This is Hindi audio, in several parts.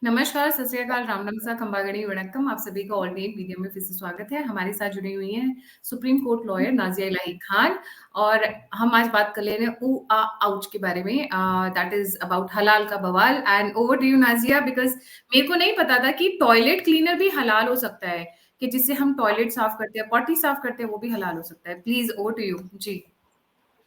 नमस्कार, सत श्री अकाल, राम नमस्कार, खंबागड़ी वणक्कम। आप सभी का ऑल डे एक वीडियो में फिर से स्वागत है। हमारे साथ जुड़ी हुई हैं सुप्रीम कोर्ट लॉयर नाज़िया इलाही खान और हम आज बात कर ले रहे हैं आउच के बारे में। दैट इज अबाउट हलाल का बवाल। And over to you Nazia, because मेरे को नहीं पता था कि टॉयलेट क्लीनर भी हलाल हो सकता है, कि जिससे हम टॉयलेट साफ करते हैं, पॉटी साफ करते हैं, वो भी हलाल हो सकता है। प्लीज ओवर टू यू जी।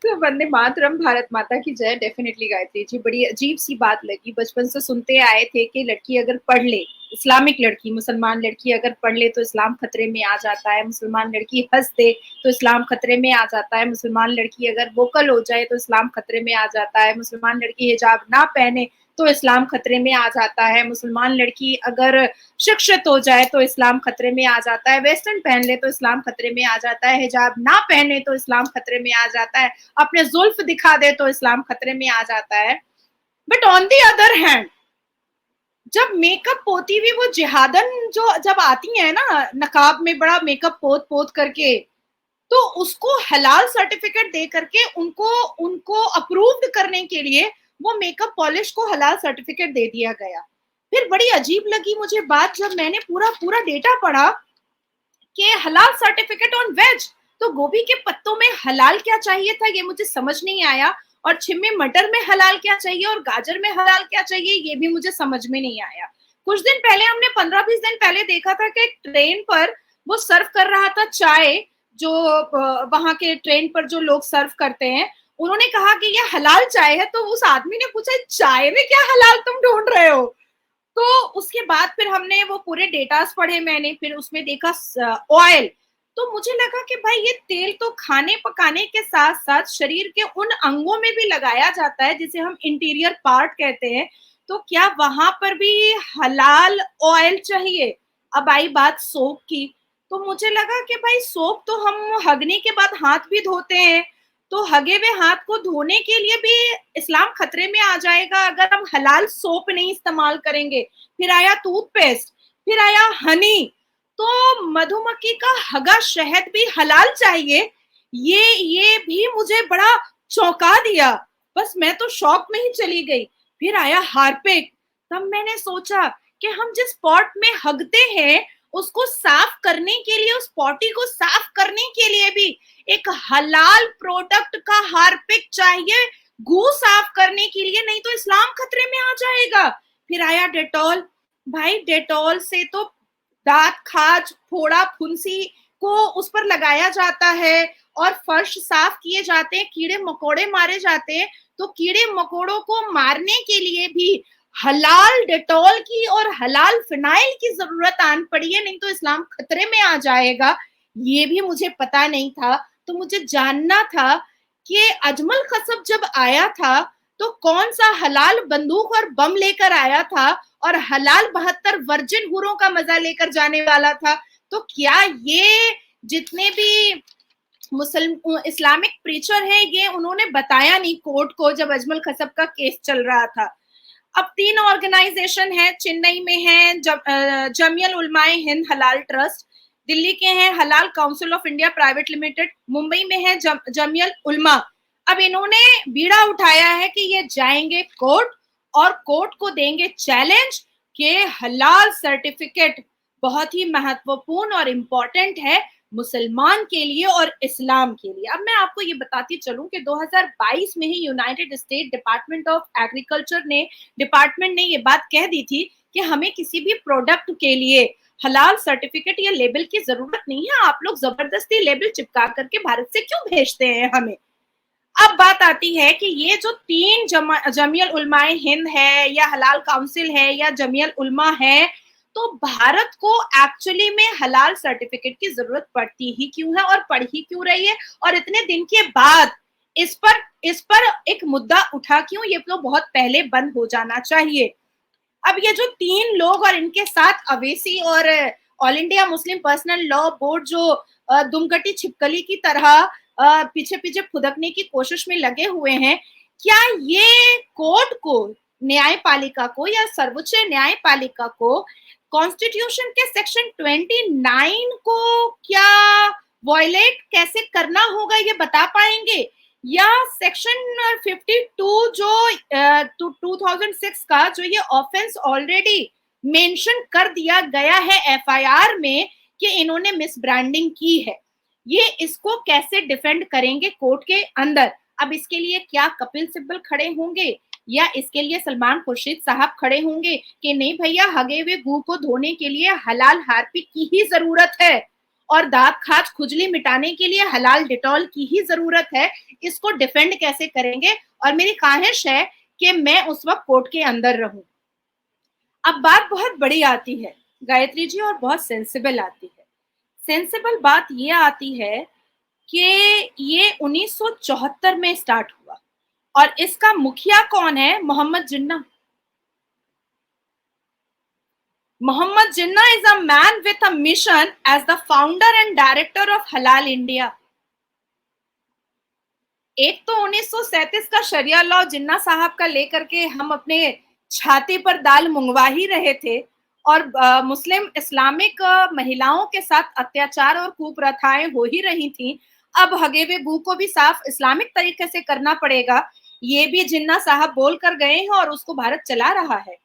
तो वंदे मातरम, भारत माता की जय। डेफिनेटली गायत्री जी, बड़ी अजीब सी बात लगी। बचपन से सुनते आए थे कि लड़की अगर पढ़ ले, इस्लामिक लड़की, मुसलमान लड़की अगर पढ़ ले तो इस्लाम खतरे में आ जाता है। मुसलमान लड़की हंस दे तो इस्लाम खतरे में आ जाता है। मुसलमान लड़की अगर वोकल हो जाए तो इस्लाम खतरे में आ जाता है। मुसलमान लड़की हिजाब ना पहने तो इस्लाम खतरे में आ जाता है। मुसलमान लड़की अगर शिक्षित हो जाए तो इस्लाम खतरे में आ जाता है। वेस्टर्न पहन ले तो इस्लाम खतरे में आ जाता है। हिजाब ना पहने तो इस्लाम खतरे में आ जाता है। अपने जुल्फ दिखा दे तो इस्लाम खतरे में आ जाता है। But on the other hand, जब मेकअप पोती हुई वो जिहादन जो जब आती है ना, नकाब में बड़ा मेकअप पोत पोत करके, तो उसको हलाल सर्टिफिकेट दे करके उनको उनको अप्रूव्ड करने के लिए वो मेकअप पॉलिश को हलाल सर्टिफिकेट दे दिया गया। फिर बड़ी अजीब लगी मुझे बात, जब मैंने पूरा पूरा डेटा पढ़ा कि हलाल सर्टिफिकेट ऑन वेज। तो गोभी के पत्तों में हलाल क्या चाहिए था, ये मुझे समझ नहीं आया। और छिम्मे मटर में हलाल क्या चाहिए और गाजर में हलाल क्या चाहिए, ये भी मुझे समझ में नहीं आया। कुछ दिन पहले, हमने 15-20 दिन पहले देखा था कि ट्रेन पर वो सर्व कर रहा था चाय, जो वहां के ट्रेन पर जो लोग सर्व करते हैं, उन्होंने कहा कि ये हलाल चाय है। तो उस आदमी ने पूछा, चाय में क्या हलाल तुम ढूंढ रहे हो? तो उसके बाद फिर हमने वो पूरे डेटास पढ़े, मैंने फिर उसमें देखा ऑयल। तो मुझे लगा कि भाई ये तेल तो खाने पकाने के साथ साथ शरीर के उन अंगों में भी लगाया जाता है जिसे हम इंटीरियर पार्ट कहते हैं। तो क्या वहां पर भी हलाल ऑयल चाहिए? अब आई बात सोप की। तो मुझे लगा कि भाई सोप तो हम हगने के बाद हाथ भी धोते हैं, तो हगे हुए हाथ को धोने के लिए भी इस्लाम खतरे में आ जाएगा अगर हम हलाल सोप नहीं इस्तेमाल करेंगे। फिर आया टूथपेस्ट, फिर आया हनी। तो मधुमक्खी का हगा शहद भी हलाल चाहिए, ये भी मुझे बड़ा चौंका दिया। बस मैं तो शॉक में ही चली गई। फिर आया हार्पिक। तब मैंने सोचा कि हम जिस पॉट में हगते हैं उसको साफ करने के लिए, उस पॉटी को साफ करने के लिए भी एक हलाल प्रोडक्ट का हार्पिक चाहिए गू साफ करने के लिए, नहीं तो इस्लाम खतरे में आ जाएगा। फिर आया डेटॉल। भाई डेटॉल से तो दांत, खाज, फोड़ा, फुंसी को उस पर लगाया जाता है और फर्श साफ किए जाते हैं, कीड़े मकोड़े मारे जाते हैं। तो कीड़े मकोड़ों को मारने के लिए भी हलाल डेटॉल की और हलाल फिनाइल की जरूरत आन पड़ी है, नहीं तो इस्लाम खतरे में आ जाएगा। ये भी मुझे पता नहीं था। तो मुझे जानना था कि अजमल खसब जब आया था तो कौन सा हलाल बंदूक और बम लेकर आया था और हलाल 72 वर्जिन हुरों का मजा लेकर जाने वाला था। तो क्या ये जितने भी मुस्लिम इस्लामिक प्रीचर है, ये उन्होंने बताया नहीं कोर्ट को जब अजमल खसब का केस चल रहा था। अब 3 ऑर्गेनाइजेशन है, चेन्नई में है जमियत उलमाए हिंद हलाल ट्रस्ट, दिल्ली के हैं हलाल council of India private limited, Mumbai में है जमियत उलमा। अब इन्होंने बीड़ा उठाया है कि ये जाएंगे कोर्ट और कोर्ट को देंगे चैलेंज कि हलाल सर्टिफिकेट बहुत ही महत्वपूर्ण और इम्पोर्टेंट है मुसलमान के लिए और इस्लाम के लिए। अब मैं आपको ये बताती चलूं कि 2022 में ही United State Department of Agriculture ने ये बात कह दी थी कि हमें किसी भी प्रोडक्ट के लिए हलाल सर्टिफिकेट या लेबल की जरूरत नहीं है। आप लोग जबरदस्ती लेबल चिपका करके भारत से क्यों भेजते हैं हमें? अब बात आती है कि ये जो 3 जमियत उलमाए हिंद है या हलाल काउंसिल है या जमियत उलमा है, तो भारत को एक्चुअली में हलाल सर्टिफिकेट की जरूरत पड़ती ही क्यों है और पड़ ही क्यों रही है? और इतने दिन के बाद इस पर एक मुद्दा उठा क्यों? ये तो बहुत पहले बंद हो जाना चाहिए। अब ये जो 3 लोग और इनके साथ अवेसी और all India Muslim personal law board जो दुमकटी छिपकली की तरह पीछे पीछे फुदकने की कोशिश में लगे हुए हैं, क्या ये कोर्ट को, न्यायपालिका को या सर्वोच्च न्यायपालिका को कॉन्स्टिट्यूशन के सेक्शन 29 को क्या वॉयलेट कैसे करना होगा ये बता पाएंगे? या सेक्शन 52 जो 2006 का जो ये ऑफेंस ऑलरेडी मेंशन कर दिया गया है एफआईआर में कि इन्होंने मिस ब्रांडिंग की है। ये इसको कैसे डिफेंड करेंगे कोर्ट के अंदर? अब इसके लिए क्या कपिल सिब्बल खड़े होंगे या इसके लिए सलमान खुर्शीद साहब खड़े होंगे कि नहीं भैया, हगे हुए गू को धोने के लिए हलाल हार्पिक की ही जरूरत है और दांत खाज खुजली मिटाने के लिए हलाल डिटॉल की ही जरूरत है? इसको डिफेंड कैसे करेंगे? और मेरी ख्वाहिश है कि मैं उस वक्त कोर्ट के अंदर रहूं। अब बात बहुत बड़ी आती है गायत्री जी, और बहुत सेंसिबल आती है। सेंसिबल बात ये आती है कि ये 1974 में स्टार्ट हुआ और इसका मुखिया कौन है? मोहम्मद जिन्ना। मोहम्मद जिन्ना is a man with a mission as the founder and director of Halal India. एक तो 1937 का शरिया लॉ जिन्ना साहब का लेकर के हम अपने छाती पर दाल मुंगवा ही रहे थे और मुस्लिम इस्लामिक महिलाओं के साथ अत्याचार और कुप्रथाएं हो ही रही थी। अब हगेवे गू को भी साफ इस्लामिक तरीके से करना पड़ेगा, ये भी जिन्ना साहब बोल कर गए हैं और उसको भारत चला रहा है।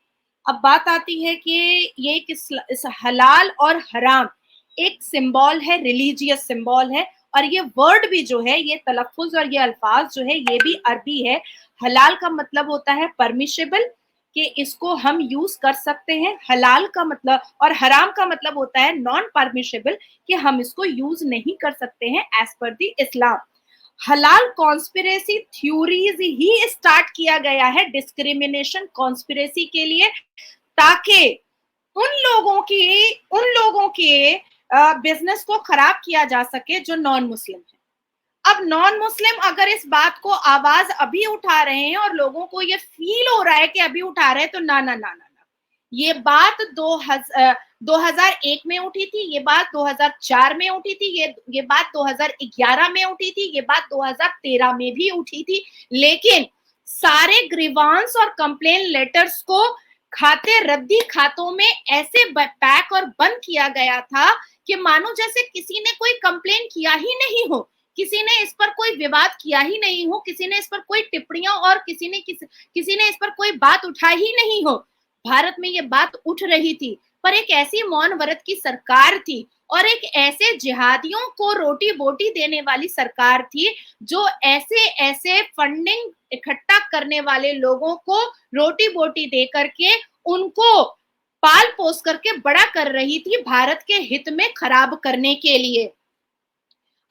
अब बात आती है कि ये इस हलाल और हराम एक सिंबल है, रिलीजियस सिंबल है, और ये वर्ड भी जो है, ये तलफ्फुज और ये अल्फाज जो है, ये भी अरबी है। हलाल का मतलब होता है परमिशेबल, कि इसको हम यूज कर सकते हैं। हलाल का मतलब, और हराम का मतलब होता है नॉन परमिशेबल, कि हम इसको यूज नहीं कर सकते हैं एज पर दी इस्लाम। हलाल कॉन्स्पिरेसी थ्योरीज ही स्टार्ट किया गया है डिस्क्रिमिनेशन कॉन्स्पिरेसी के लिए, ताकि उन लोगों के बिजनेस को खराब किया जा सके जो नॉन मुस्लिम है। अब नॉन मुस्लिम अगर इस बात को आवाज अभी उठा रहे हैं और लोगों को ये फील हो रहा है कि अभी उठा रहे हैं, तो ना ना ना ना ना, ये बात 2001 में उठी थी, ये बात 2004 में उठी थी, ये बात 2011 में उठी थी, ये बात 2013 में भी उठी थी। लेकिन सारे ग्रीवांस और कंप्लेन लेटर्स को खाते रद्दी खातों में ऐसे पैक और बंद किया गया था कि मानो जैसे किसी ने कोई कंप्लेन किया ही नहीं हो, किसी ने इस पर कोई विवाद किया ही नहीं हो, किसी ने इस पर कोई टिप्पणियां और किसी ने इस पर कोई बात उठाई ही नहीं हो। भारत में ये बात उठ रही थी, पर एक ऐसी मौन व्रत की सरकार थी और एक ऐसे जिहादियों को रोटी बोटी देने वाली सरकार थी जो ऐसे ऐसे फंडिंग इकट्ठा करने वाले लोगों को रोटी बोटी दे करके उनको पाल पोस करके बड़ा कर रही थी भारत के हित में खराब करने के लिए।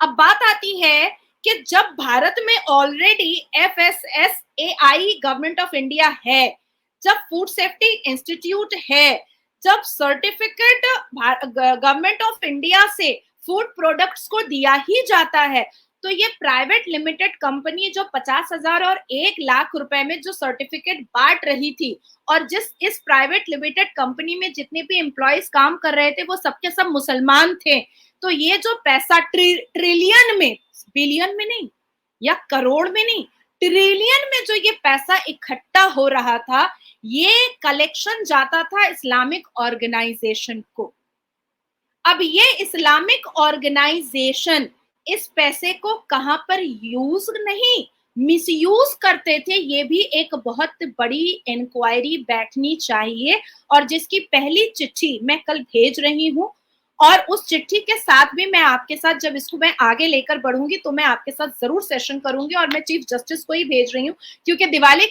अब बात आती है कि जब भारत में already FSSAI government of India है, जब फूड सेफ्टी इंस्टीट्यूट है, जब सर्टिफिकेट गवर्नमेंट ऑफ इंडिया से फूड प्रोडक्ट्स को दिया ही जाता है, तो ये प्राइवेट लिमिटेड कंपनी जो 50,000 और 1 लाख रुपए में जो सर्टिफिकेट बांट रही थी, और इस प्राइवेट लिमिटेड कंपनी में जितने भी एम्प्लॉयज काम कर रहे थे वो सबके सब मुसलमान थे। तो ये जो पैसा ट्रिलियन में, बिलियन में नहीं या करोड़ में नहीं, ट्रिलियन में जो ये पैसा इकट्ठा हो रहा था, ये कलेक्शन जाता था इस्लामिक ऑर्गेनाइजेशन को। अब ये इस्लामिक ऑर्गेनाइजेशन इस पैसे को कहां पर यूज नहीं, मिसयूज करते थे, ये भी एक बहुत बड़ी इंक्वायरी बैठनी चाहिए, और जिसकी पहली चिट्ठी मैं कल भेज रही हूं। और उस चिट्ठी के साथ भी मैं आपके साथ, जब इसको मैं आगे लेकर बढ़ूंगी तो मैं आपके साथ जरूर सेशन करूंगी, और मैं चीफ जस्टिस को ही भेज रही हूँ, क्योंकि दिवाली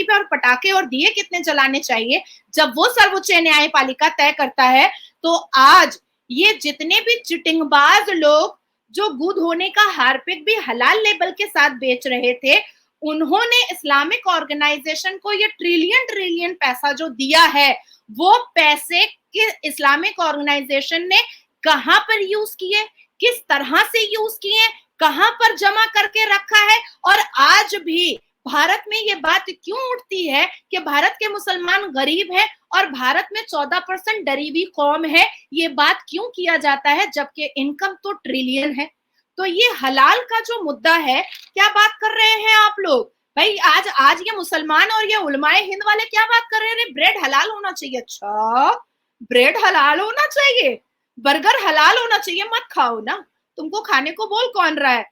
पे और पटाखे और दिए कितने जलाने चाहिए जब वो सर्वोच्च न्यायपालिका तय करता है। तो आज ये जितने भी चिटिंगबाज लोग जो दूध होने का हार्पिक भी हलाल लेबल के साथ बेच रहे थे, उन्होंने इस्लामिक ऑर्गेनाइजेशन को ये ट्रिलियन पैसा जो दिया है, वो पैसे कि इस्लामिक ऑर्गेनाइजेशन ने कहां पर यूज किए, किस तरह से यूज किए, कहां पर जमा करके रखा है। और आज भी भारत में ये बात क्यों उठती है कि भारत के मुसलमान गरीब हैं और भारत में 14% गरीबी कौम है, ये बात क्यों किया जाता है जबकि इनकम तो ट्रिलियन है। तो ये हलाल का जो मुद्दा है, क्या बात कर रहे हैं आप लोग भाई? आज ये मुसलमान और ये उलमाए हिंद वाले क्या बात कर रहे हैं? ब्रेड हलाल होना चाहिए। अच्छा, ब्रेड हलाल होना चाहिए, बर्गर हलाल होना चाहिए, मत खाओ ना, तुमको खाने को बोल कौन रहा है?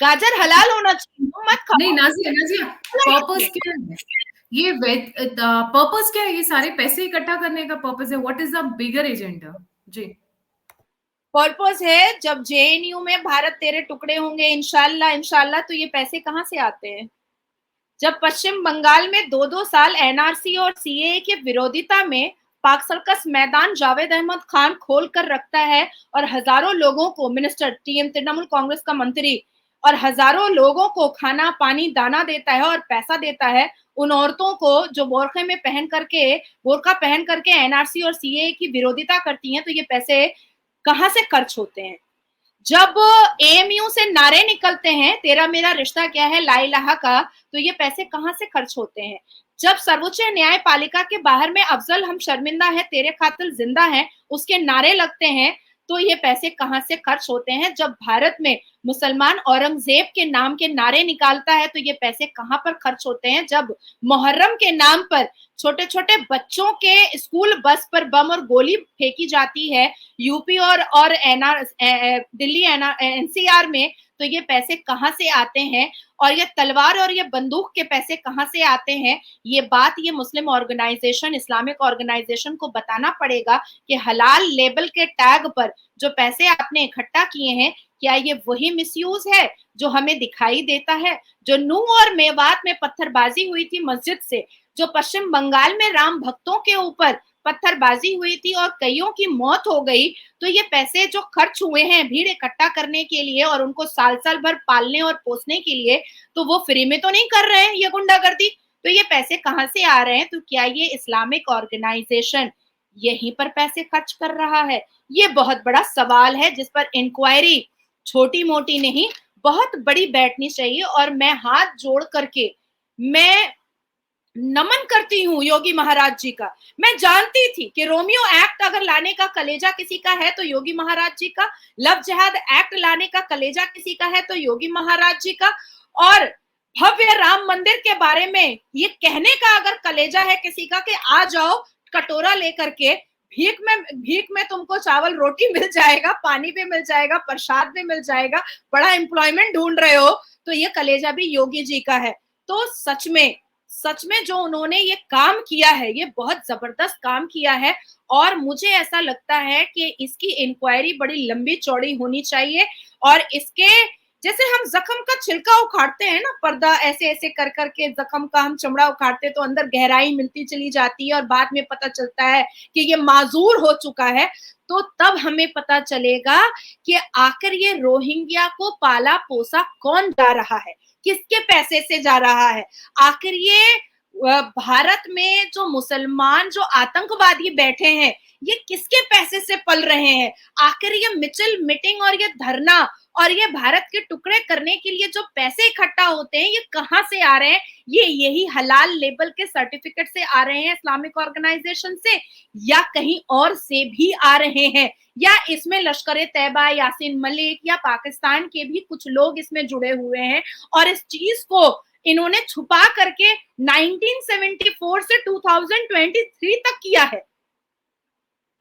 गाजर हलाल होना चाहिए, मत खाओ। नहीं नाजिया, पर्पस क्या है? ये पर्पस क्या है? ये सारे पैसे इकट्ठा करने का पर्पस है? What is the bigger agenda? जी। पर्पस है, जब जेएनयू में भारत तेरे टुकड़े होंगे इंशाल्लाह इंशाल्लाह, तो ये पैसे कहाँ से आते हैं? जब पश्चिम बंगाल में 2-2 साल एनआरसी और सीएए के विरोधिता में पाक सर्कस मैदान जावेद अहमद खान खोल कर रखता है और हजारों लोगों को, मिनिस्टर टीएम तृणमूल कांग्रेस का मंत्री, और हजारों लोगों को खाना पानी दाना देता है और पैसा देता है, उन औरतों को जो बोरखा पहन करके एनआरसी और सीएए की विरोधिता करती हैं, तो ये पैसे कहाँ से खर्च होते हैं? जब एएमयू से नारे निकलते हैं, तेरा मेरा रिश्ता क्या है, ला इलाहा का, तो ये पैसे कहाँ से खर्च होते हैं? जब सर्वोच्च न्यायपालिका के बाहर में अफजल हम शर्मिंदा है तेरे खातिर जिंदा है, उसके नारे लगते हैं, तो ये पैसे कहाँ से खर्च होते हैं? जब भारत में मुसलमान औरंगजेब के नाम के नारे निकालता है, तो ये पैसे कहाँ पर खर्च होते हैं? जब मुहर्रम के नाम पर छोटे छोटे बच्चों के स्कूल बस पर बम और गोली फेंकी जाती है यूपी और दिल्ली एनसीआर में, तो ये पैसे कहाँ से आते हैं? और ये तलवार और ये बंदूक के पैसे कहाँ से आते हैं? ये बात ये मुस्लिम ऑर्गेनाइजेशन, इस्लामिक ऑर्गेनाइजेशन को बताना पड़ेगा कि हलाल लेबल के टैग पर जो पैसे आपने इकट्ठा किए हैं, क्या ये वही मिसयूज है जो हमें दिखाई देता है? जो नूह और मेवात में पत्थरबाजी हुई थी मस्जिद से, जो पश्चिम बंगाल में राम भक्तों के ऊपर पत्थरबाजी हुई थी और कईयों की मौत हो गई, तो ये पैसे जो खर्च हुए हैं भीड़ इकट्ठा करने के लिए और उनको साल साल भर पालने और पोसने के लिए, तो वो फ्री में तो नहीं कर रहे हैं ये गुंडागर्दी, तो ये पैसे कहाँ से आ रहे हैं? तो क्या ये इस्लामिक ऑर्गेनाइजेशन यहीं पर पैसे खर्च कर रहा है? ये बहुत बड़ा सवाल है जिस पर इंक्वायरी छोटी मोटी नहीं, बहुत बड़ी बैठनी चाहिए। और मैं हाथ जोड़ करके मैं नमन करती हूँ योगी महाराज जी का। मैं जानती थी कि रोमियो एक्ट अगर लाने का कलेजा किसी का है तो योगी महाराज जी का, लव जिहाद एक्ट लाने का कलेजा किसी का है तो योगी महाराज जी का, और भव्य राम मंदिर के बारे में ये कहने का अगर कलेजा है किसी का कि आ जाओ कटोरा लेकर के, भीख में तुमको चावल रोटी मिल जाएगा, पानी भी मिल जाएगा, प्रसाद भी मिल जाएगा, बड़ा एम्प्लॉयमेंट ढूंढ रहे हो, तो ये कलेजा भी योगी जी का है। तो सच में जो उन्होंने ये काम किया है, ये बहुत जबरदस्त काम किया है, और मुझे ऐसा लगता है कि इसकी इंक्वायरी बड़ी लंबी चौड़ी होनी चाहिए। और इसके जैसे हम जख्म का छिलका उखाड़ते हैं ना, पर्दा ऐसे ऐसे कर करके जख्म का हम चमड़ा उखाड़ते, तो अंदर गहराई मिलती चली जाती है और बाद में पता चलता है कि ये माजूर हो चुका है, तो तब हमें पता चलेगा कि आखिर ये रोहिंग्या को पाला पोसा कौन जा रहा है, किसके पैसे से जा रहा है। आखिर ये भारत में जो मुसलमान जो आतंकवादी बैठे हैं, ये किसके पैसे से पल रहे हैं? आखिर ये मिचिल मीटिंग और ये धरना और ये भारत के टुकड़े करने के लिए जो पैसे इकट्ठा होते हैं, ये कहाँ से आ रहे हैं? ये यही हलाल लेबल के सर्टिफिकेट से आ रहे हैं, इस्लामिक ऑर्गेनाइजेशन से, या कहीं और से भी आ रहे हैं, या इसमें लश्कर तैयबा, यासीन मलिक या पाकिस्तान के भी कुछ लोग इसमें जुड़े हुए हैं, और इस चीज को इन्होंने छुपा करके 1974 से 2023 तक किया है,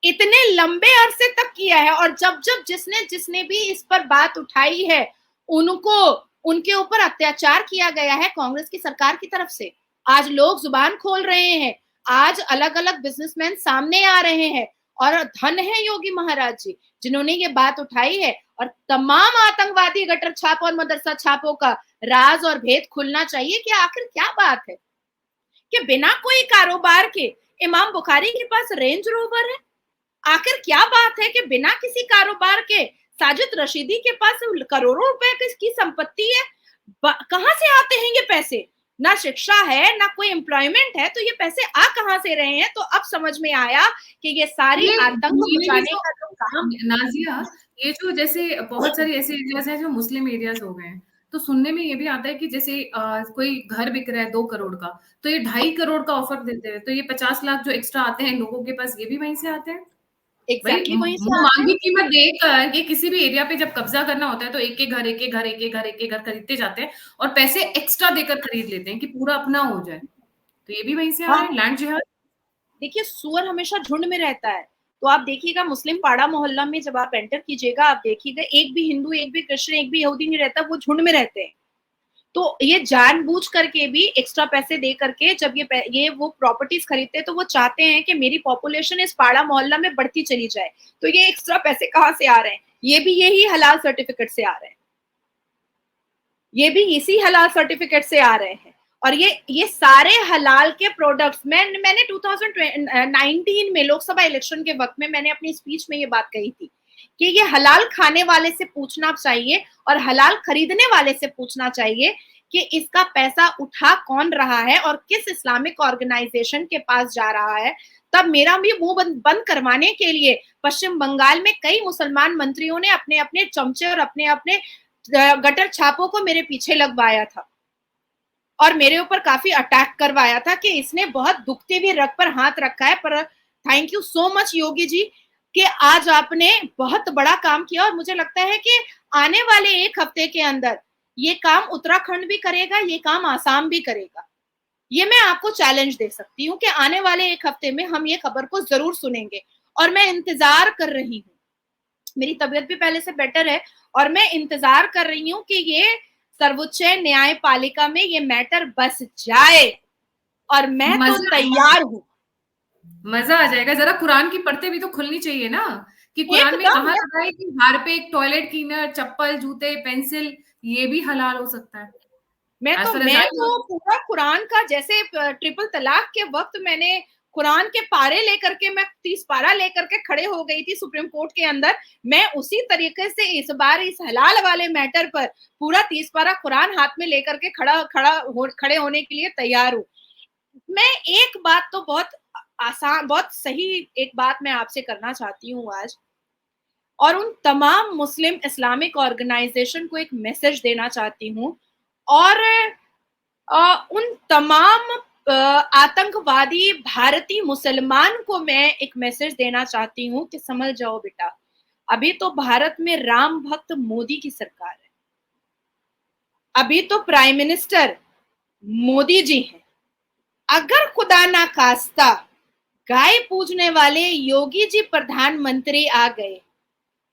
इतने लंबे अरसे तक किया है। और जब जब जिसने भी इस पर बात उठाई है, उनको उनके ऊपर अत्याचार किया गया है कांग्रेस की सरकार की तरफ से। आज लोग जुबान खोल रहे हैं, आज अलग अलग बिजनेसमैन सामने आ रहे हैं, और धन है योगी महाराज जी जिन्होंने ये बात उठाई है। और तमाम आतंकवादी गटर छाप और मदरसा छापों का राज और भेद खुलना चाहिए कि आखिर क्या बात है कि बिना कोई कारोबार के इमाम बुखारी के पास रेंज रोवर है। आखिर क्या बात है कि बिना किसी कारोबार के साजिद रशीदी के पास करोड़ों रुपए की संपत्ति है। कहां से आते हैं ये पैसे? ना शिक्षा है, ना कोई एम्प्लॉयमेंट है, तो ये पैसे आ कहां से रहे हैं? तो अब समझ में आया कि ये सारी आतंक मचाने का जो काम। नाजिया, ये जो जैसे बहुत सारी ऐसे एरियाज हैं जो मुस्लिम एरियाज हो गए हैं, तो सुनने में ये भी आता है कि जैसे कोई घर बिक रहा है 2 करोड़ का, तो ये 2.5 करोड़ का ऑफर देते हैं, तो ये 50 लाख जो एक्स्ट्रा आते हैं लोगों के पास, ये भी वहीं से आते हैं। एग्जैक्टली वहीं से मांगी कीमत देकर कि किसी भी एरिया पे जब कब्जा करना होता है तो एक एक घर खरीदते जाते हैं और पैसे एक्स्ट्रा देकर खरीद लेते हैं कि पूरा अपना हो जाए। तो ये भी वहीं से आ रहा है, लैंड जिहाद। देखिए, सुअर हमेशा झुंड में रहता है, तो आप देखिएगा मुस्लिम पाड़ा मोहल्ला में जब आप एंटर कीजिएगा, आप देखिएगा एक भी हिंदू, एक भी क्रिश्चियन, एक भी यहूदी नहीं रहता, वो झुंड में रहते हैं। तो ये जानबूझ करके भी एक्स्ट्रा पैसे दे करके जब ये वो प्रॉपर्टीज खरीदते हैं तो वो चाहते हैं कि मेरी पॉपुलेशन इस पाड़ा मोहल्ला में बढ़ती चली जाए। तो ये एक्स्ट्रा पैसे कहाँ से आ रहे हैं? ये भी यही हलाल सर्टिफिकेट से आ रहे हैं, ये भी इसी हलाल सर्टिफिकेट से आ रहे हैं। और ये सारे हलाल के प्रोडक्ट्स मैंने 2019 में लोकसभा इलेक्शन के वक्त में मैंने अपनी स्पीच में ये बात कही थी कि ये हलाल खाने वाले से पूछना चाहिए और हलाल खरीदने वाले से पूछना चाहिए कि इसका पैसा उठा कौन रहा है और किस इस्लामिक ऑर्गेनाइजेशन के पास जा रहा है। तब मेरा भी मुंह बंद करवाने के लिए पश्चिम बंगाल में कई मुसलमान मंत्रियों ने अपने अपने चमचे और अपने अपने गटर छापों को मेरे पीछे लगवाया था और मेरे ऊपर काफी अटैक करवाया था कि इसने बहुत दुखते हुए रग पर हाथ रखा है। पर thank you so much Yogi ji कि आज आपने बहुत बड़ा काम किया और मुझे लगता है कि आने वाले एक हफ्ते के अंदर ये काम उत्तराखंड भी करेगा, ये काम आसाम भी करेगा। ये मैं आपको चैलेंज दे सकती हूँ कि आने वाले एक हफ्ते में हम ये खबर को जरूर सुनेंगे और मैं इंतजार कर रही हूँ। मेरी तबीयत भी पहले से बेटर है और मैं इंतजार कर रही हूँ कि ये सर्वोच्च न्यायपालिका में ये मैटर बस जाए और मैं तो तैयार हूँ। मजा आ जाएगा। जरा कुरान की पढ़ते भी तो खुलनी चाहिए ना, कि कुरान में कहाँ लगा है कि घर पे एक टॉयलेट क्लीनर, चप्पल, जूते, पेंसिल ये भी हलाल हो सकता है। मैं तो पूरा कुरान का जैसे ट्रिपल तलाक के वक्त मैंने कुरान के पारे लेकर के मैं 30 पारा लेकर के खड़े हो गई थी सुप्रीम कोर्ट के अंदर, मैं उसी तरीके से इस बार इस हलाल वाले मैटर पर पूरा 30 पारा कुरान हाथ में लेकर के खड़े होने के लिए तैयार हूँ। मैं एक बात तो बहुत आसान, बहुत सही एक बात मैं आपसे करना चाहती हूँ आज, और उन तमाम मुस्लिम इस्लामिक ऑर्गेनाइजेशन को एक मैसेज देना चाहती हूँ और उन तमाम आतंकवादी भारतीय मुसलमान को मैं एक मैसेज देना चाहती हूँ कि समझ जाओ बेटा, अभी तो भारत में राम भक्त मोदी की सरकार है, अभी तो प्राइम मिनिस्टर मोदी जी हैं। अगर खुदा ना खास्ता गाय पूजने वाले योगी जी प्रधानमंत्री आ गए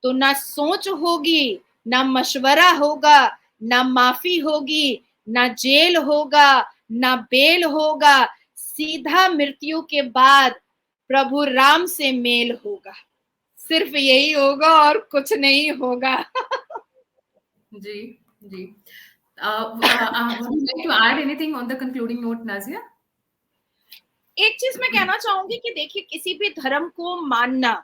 तो ना सोच होगी, ना मशवरा होगा, ना माफी होगी, ना जेल होगा, ना बेल होगा, सीधा मृत्यु के बाद प्रभु राम से मेल होगा। सिर्फ यही होगा और कुछ नहीं होगा। जी जी। would you like to add anything on the concluding note, Nazia? एक चीज मैं कहना चाहूंगी कि देखिए, किसी भी धर्म को मानना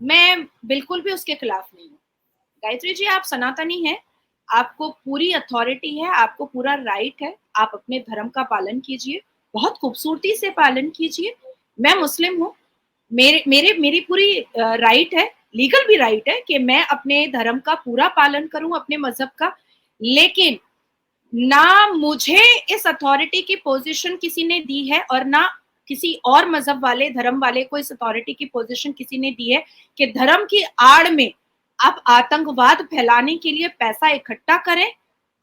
मैं बिल्कुल भी उसके खिलाफ नहीं हूँ। गायत्री जी, आप सनातनी हैं, आपको पूरी अथॉरिटी है, आपको पूरा राइट है, आप अपने धर्म का पालन कीजिए, बहुत खूबसूरती से पालन कीजिए। मैं मुस्लिम हूँ, मेरी पूरी राइट है, लीगल भी राइट है कि मैं अपने धर्म का पूरा पालन करूं, अपने मजहब का। लेकिन ना मुझे इस अथॉरिटी की पोजीशन किसी ने दी है और ना किसी और मजहब वाले, धर्म वाले को इस अथॉरिटी की पोजीशन किसी ने दी है कि धर्म की आड़ में आप आतंकवाद फैलाने के लिए पैसा इकट्ठा करें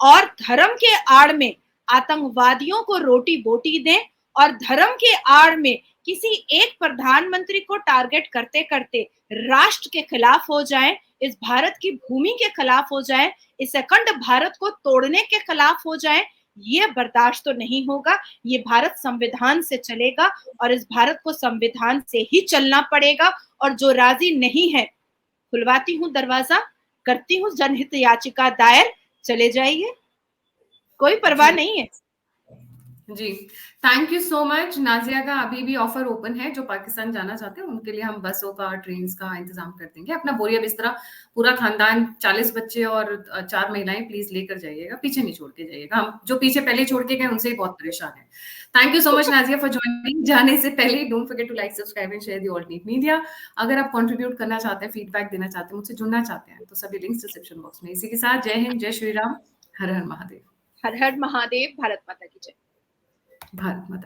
और धर्म के आड़ में आतंकवादियों को रोटी बोटी दें और धर्म के आड़ में किसी एक प्रधानमंत्री को टारगेट करते करते राष्ट्र के खिलाफ हो जाए, इस भारत की भूमि के खिलाफ हो जाए, इस अखंड भारत को तोड़ने के खिलाफ हो जाए। ये बर्दाश्त तो नहीं होगा। ये भारत संविधान से चलेगा और इस भारत को संविधान से ही चलना पड़ेगा। और जो राजी नहीं है, खुलवाती हूँ दरवाजा, करती हूँ जनहित याचिका दायर, चले जाइए, कोई परवाह नहीं है। जी, thank you so much. Nazia का अभी भी ऑफर ओपन है, जो पाकिस्तान जाना चाहते हैं उनके लिए हम बसों का, ट्रेन का इंतजाम कर देंगे। अपना बोरिया बिस्तरा, पूरा खानदान, 40 बच्चे और 4 महिलाएं प्लीज लेकर जाइएगा, पीछे नहीं छोड़ के जाइएगा। हम जो पीछे पहले छोड़ के गए उनसे ही बहुत परेशान है। Thank you so much Nazia for joining. जाने से पहले don't forget to like, subscribe and share the all need media. अगर आप कंट्रीब्यूट करना चाहते हैं, फीडबैक देना चाहते हैं, मुझसे जुड़ना चाहते हैं, तो सभी लिंक्स डिस्क्रिप्शन बॉक्स में। इसी के साथ जय हिंद, जय श्री राम, हर हर महादेव। हर हर महादेव, भारत माता की जय। भारत माता।